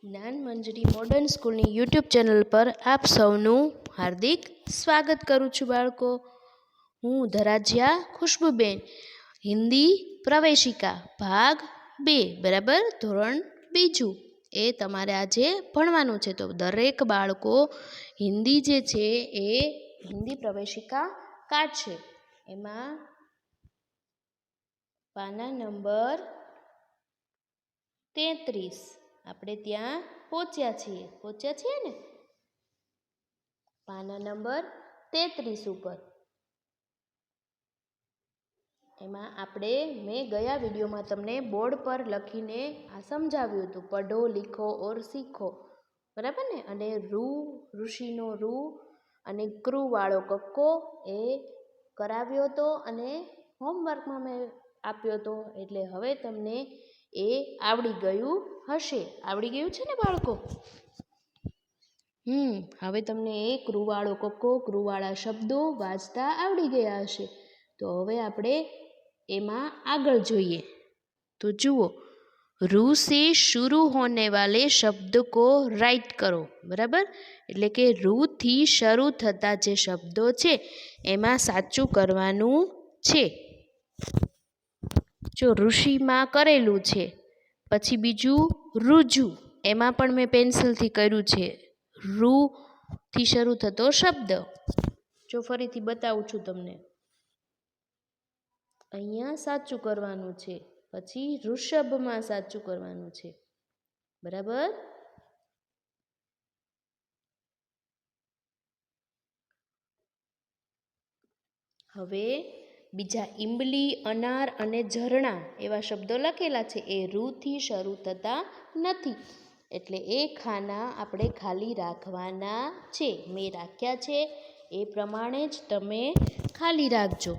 જ્ઞાન મંજરી મોડર્ન સ્કૂલની YouTube channel પર આપ સૌનું હાર્દિક સ્વાગત કરું છું બાળકો. હું ધરાજિયા ખુશ્બુબેન, હિન્દી પ્રવેશિકા ભાગ 2 બરાબર ધોરણ 2 એ તમારે આજે ભણવાનું છે. તો દરેક બાળકો હિન્દી જે છે એ હિન્દી પ્રવેશિકા કાઢશે. એમાં પાના નંબર 33 આપણે ત્યાં પહોંચ્યા છીએ ને. પાના નંબર 33 ઉપર એમાં મેં ગયા વિડીયોમાં તમને બોર્ડ પર લખીને આ સમજાવ્યું હતું, પઢો લીખો ઓર શીખો, બરાબર ને. અને ઋષિનો રૂ અને ક્રૂ વાળો કક્કો એ કરાવ્યો હતો અને હોમવર્કમાં મેં આપ્યો હતો. એટલે હવે તમને એ આવડી ગયું હશે. આવડી ગયું છે ને બાળકો? હવે તમને એ ક્રૂવાળો કક્કો, ક્રૂવાળા શબ્દો વાંચતા આવડી ગયા હશે. તો હવે આપણે એમાં આગળ જોઈએ. તો જુઓ, રૂ સે શુरू હોने वाले शब्द को राइट करो, બરાબર. એટલે કે રૂથી શરૂ થતા જે શબ્દો છે એમાં સાચું કરવાનું છે. જો ઋષિમાં કરેલું છે. પછી બીજું ઋજુ, એમાં પણ મેં પેન્સિલથી કર્યું છે. રૂથી શરૂ થતો શબ્દ. જો ફરીથી બતાવું છું તમને. અહીંયા સાચું કરવાનું છે. પછી ઋષભમાં સાચું કરવાનું છે, બરાબર. હવે બીજા ઈંબલી, અનાર અને ઝરણા એવા શબ્દો લખેલા છે. એ રૂથી શરૂ થતા નથી, એટલે એ ખાના આપણે ખાલી રાખવાના છે. મેં રાખ્યા છે એ પ્રમાણે જ તમે ખાલી રાખજો.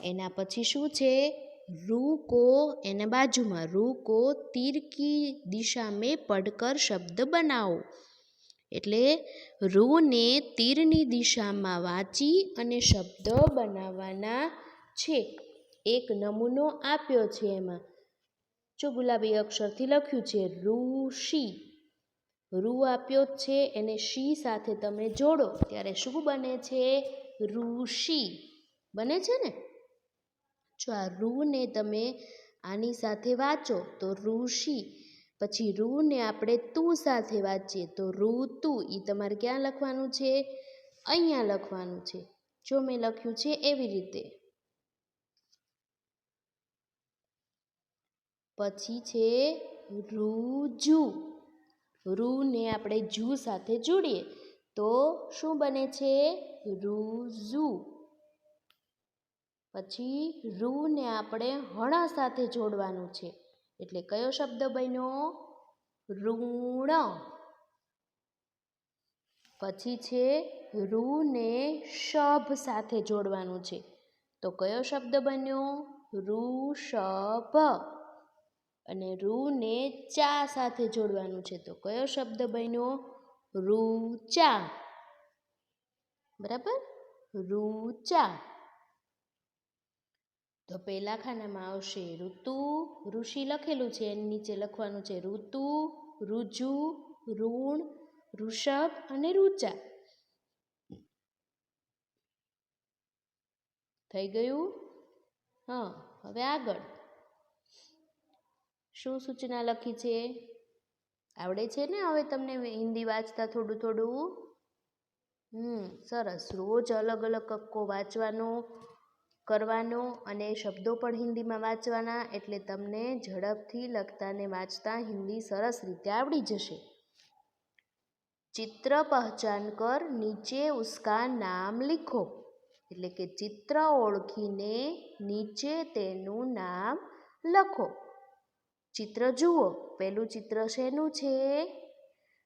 એના પછી શું છે? રૂ કો, એના બાજુમાં રૂ કો તીર કી દિશા મેં પઢકર શબ્દ બનાવો. એટલે રૂને તીરની દિશામાં વાંચી અને શબ્દ બનાવવાના છે. એક નમૂનો આપ્યો છે. એમાં જો ગુલાબી અક્ષરથી લખ્યું છે ઋષિ. રૂ આપ્યો જ છે, એને શી સાથે તમે જોડો ત્યારે શું બને છે? ઋષિ બને છે ને. જો આ રૂને તમે આની સાથે વાંચો તો ઋષિ. પછી રૂને આપણે તું સાથે વાંચીએ તો ઋતુ. એ તમારે ક્યાં લખવાનું છે? અહીંયા લખવાનું છે. જો મેં લખ્યું છે એવી રીતે. પછી છે ઋજુ. રૂને આપણે જુ સાથે જોડીએ તો શું બને છે? ઋજુ. પછી રૂને આપણે હણ સાથે જોડવાનું છે, એટલે કયો શબ્દ બન્યો? ઋણ. પછી છે રૂને શભ સાથે જોડવાનું છે, તો કયો શબ્દ બન્યો? ઋષભ. અને રૂને ચા સાથે જોડવાનું છે, તો કયો શબ્દ બન્યો? ઋચા, બરાબર. ઋચા. તો પહેલા ખાનામાં આવશે ઋતુ, ઋષિ લખેલું છે, એની નીચે લખવાનું છે ઋતુ, ઋજુ, ઋણ, ઋષભ અને ઋચા. થઈ ગયું? હા. હવે આગળ શું સૂચના લખી છે? આવડે છે ને હવે તમને હિન્દી વાંચતા થોડું થોડું? સરસ. રોજ અલગ અલગ કક્કો વાંચવાનો, કરવાનો અને શબ્દો પણ હિન્દીમાં વાંચવાના, એટલે તમને ઝડપથી લખતા ને વાંચતા હિન્દી સરસ રીતે આવડી જશે. ચિત્ર પહેચાન કર નીચે ઉસકા નામ લીખો. એટલે કે ચિત્ર ઓળખીને નીચે તેનું નામ લખો. ચિત્ર જુઓ. પહેલું ચિત્ર શેનું છે?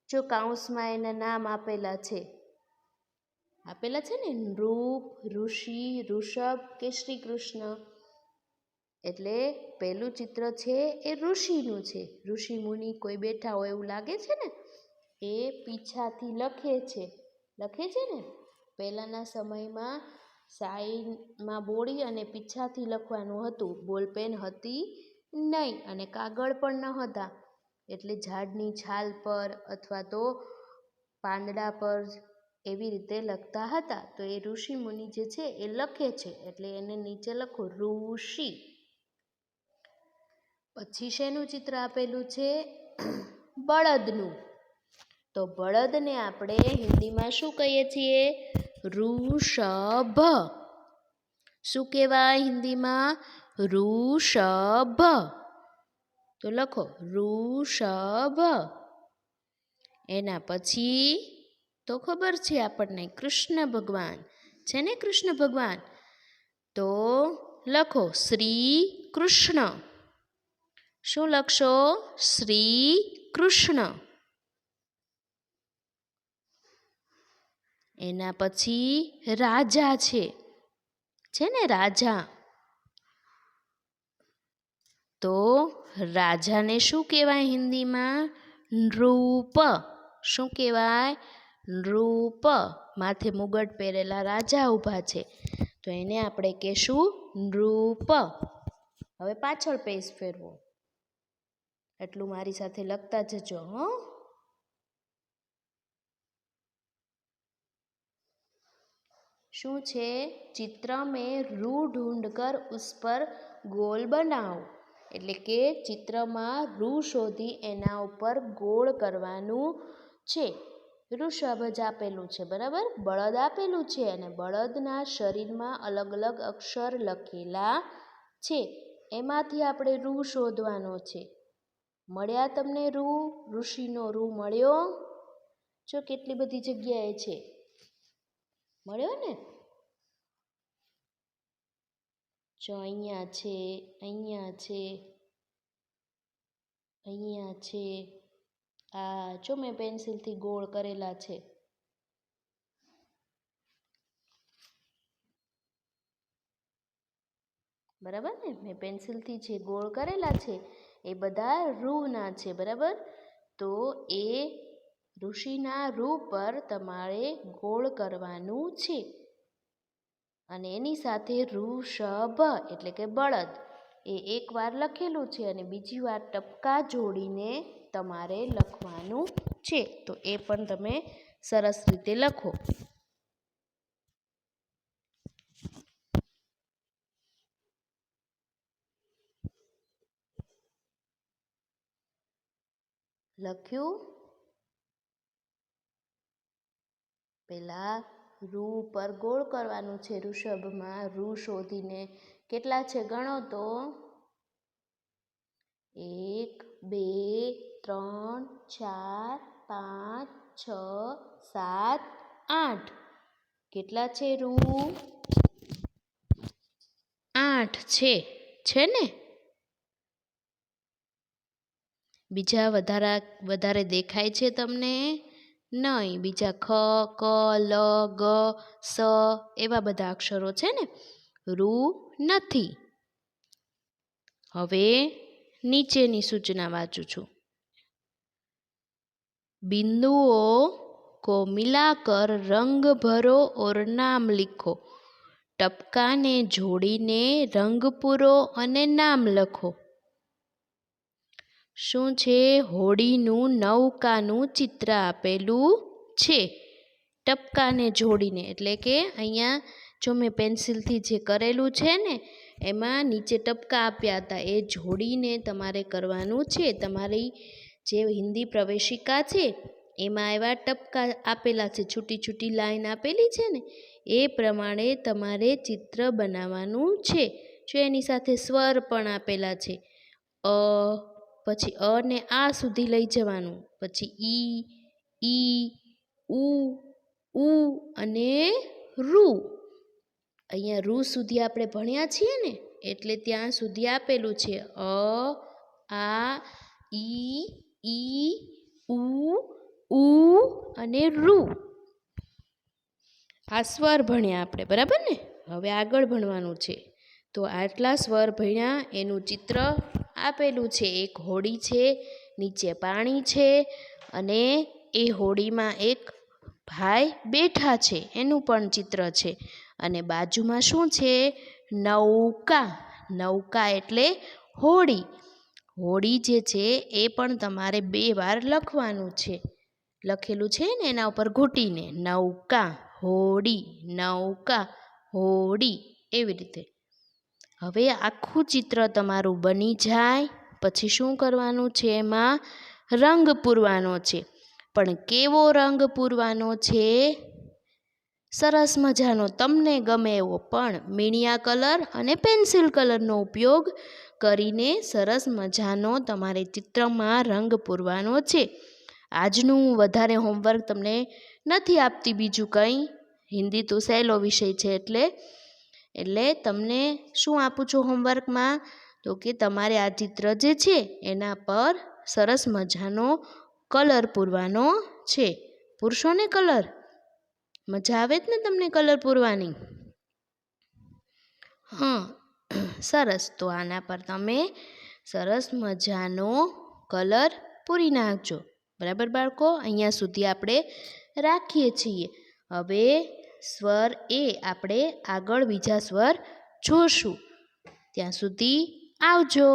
જો કૌંસમાં એના નામ આપેલા છે ને, નૃપ, ઋષિ, ઋષભ કે શ્રી કૃષ્ણ. એટલે પહેલું ચિત્ર છે એ ઋષિનું છે. ઋષિ મુનિ કોઈ બેઠા હોય એવું લાગે છે ને. એ પીછાથી લખે છે ને. પહેલાના સમયમાં શાહીમાં બોળી અને પીછાથી લખવાનું હતું. બોલપેન હતી નહીં અને કાગળ પણ ન હતા. એટલે ઝાડની છાલ પર અથવા તો પાંદડા પર એવી રીતે લખતા હતા. તો એ ઋષિ મુનિ જે છે એ લખે છે એટલે એને નીચે લખો ઋષિ. પછી શેનું ચિત્ર આપેલું છે? બળદનું. તો બળદને આપણે હિન્દીમાં શું કહીએ છીએ? ઋષભ. શું કહેવાય હિન્દીમાં? ઋષભ. તો લખો ઋષભ. એના પછી તો ખબર છે આપણને કૃષ્ણ ભગવાન છે ને, કૃષ્ણ ભગવાન. તો લખો શ્રી કૃષ્ણ. શું લખશો? શ્રી કૃષ્ણ. એના પછી રાજા છે ને રાજા. તો રાજાને શું કહેવાય હિન્દીમાં? નૃપ. શું કહેવાય? નૃપ. માથે મુગટ પહેરેલા રાજા ઊભા છે તો એને આપણે કહેશું નૃપ. હવે પાછળ પેજ ફેરવો. એટલું મારી સાથે લખતા જજો હો. શું છે? ચિત્ર મેં રૂ ઢૂંઢ કર ઉસ પર ગોલ બનાવો. એટલે કે ચિત્રમાં રૂ શોધી એના ઉપર ગોળ કરવાનું છે. ઋષભ જ આપેલું છે, બરાબર. બળદ આપેલું છે અને બળદના શરીરમાં અલગ અલગ અક્ષર લખેલા છે. એમાંથી આપણે રૂ શોધવાનો છે. મળ્યા તમને રૂ? ઋષિનો રૂ મળ્યો? જો કેટલી બધી જગ્યાએ છે. મળ્યો ને? જો અહીંયા છે, અહીંયા છે, અહીંયા છે. આ જો મેં પેન્સિલથી ગોળ કરેલા છે. બરાબર ને? મેં પેન્સિલથી જે ગોળ કરેલા છે એ બધા રૂના છે, બરાબર. તો એ ઋષિના રૂ પર તમારે ગોળ કરવાનું છે અને એની સાથે ઋષભ એટલે કે બળદ એ એક વાર લખેલું છે અને બીજી વાર ટપકા જોડીને તમારે લખવાનું છે. તો એ પણ તમે સરસ રીતે લખો. લખ્યું? પેલા રૂ પર ગોળ કરવાનું છે. ઋષભમાં રૂ શોધીને કેટલા છે ગણો તો. 1 2 3 4 5 6 7 8. કેટલા છે રૂ? 8 છે ને? બીજા વધારે દેખાય છે તમને? નહીં. બીજા ખ, ક, લ, ગ, સ એવા બધા અક્ષરો છે ને. રૂ નથી. હવે નીચેની સૂચના વાંચું છું. बिंदुओं को मिलाकर रंग भरो और नाम लिखो. टपकाने जोड़ीने रंग पूरो અને નામ લખો. શું છે? હોડીનું નૌકાનું ચિત્ર આપેલું છે. ટપકાને જોડીને એટલે કે અહીંયા જો મેં પેન્સિલથી જે કરેલું છે ને એમાં નીચે ટપકા આપ્યા હતા એ જોડીને તમારે કરવાનું છે. તમારી જે હિન્દી પ્રવેશિકા છે એમાં એવા ટપકા આપેલા છે, છૂટી છૂટી લાઈન આપેલી છે ને એ પ્રમાણે તમારે ચિત્ર બનાવવાનું છે. જો એની સાથે સ્વર પણ આપેલા છે. પછી અ ને આ સુધી લઈ જવાનું. પછી ઈ, ઉ અને રૂ. અહીંયા રૂ સુધી આપણે ભણ્યા છીએ ને એટલે ત્યાં સુધી આપેલું છે. આ, ઈ, ઉ અને રૂ. આ સ્વર ભણ્યા આપણે, બરાબર ને? હવે આગળ ભણવાનું છે. તો આટલા સ્વર ભણ્યા એનું ચિત્ર આપેલું છે. એક હોડી છે, નીચે પાણી છે અને એ હોડીમાં એક ભાઈ બેઠા છે એનું પણ ચિત્ર છે. અને બાજુમાં શું છે? નૌકા. નૌકા એટલે હોડી. હોડી જે છે એ પણ તમારે 2 વાર લખવાનું છે. લખેલું છે ને એના ઉપર ઘૂંટીને નૌકા હોડી નૌકા હોડી એવી રીતે. હવે આખું ચિત્ર તમારું બની જાય પછી શું કરવાનું છે? એમાં રંગ પૂરવાનો છે. પણ કેવો રંગ પૂરવાનો છે? સરસ મજાનો તમને ગમે એવો, પણ મીણિયા કલર અને પેન્સિલ કલરનો ઉપયોગ કરીને સરસ મજાનો તમારે ચિત્રમાં રંગ પૂરવાનો છે. આજનું વધારે હોમવર્ક તમને નથી આપતી બીજું કંઈ, હિન્દી તો સહેલો વિષય છે એટલે તમને શું આપું છું હોમવર્કમાં? તો કે તમારે આ ચિત્ર જે છે એના પર સરસ મજાનો કલર પૂરવાનો છે. પૂરશો ને કલર? મજા આવે જ ને તમને કલર પૂરવાની? હા, સરસ. તો આના પર તમે સરસ મજાનો કલર પૂરી નાખજો. બરાબર બાળકો? અહીંયા સુધી આપણે રાખીએ છીએ. હવે સ્વર એ આપણે આગળ બીજા સ્વર જોશું. ત્યાં સુધી આવજો.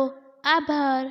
આભાર.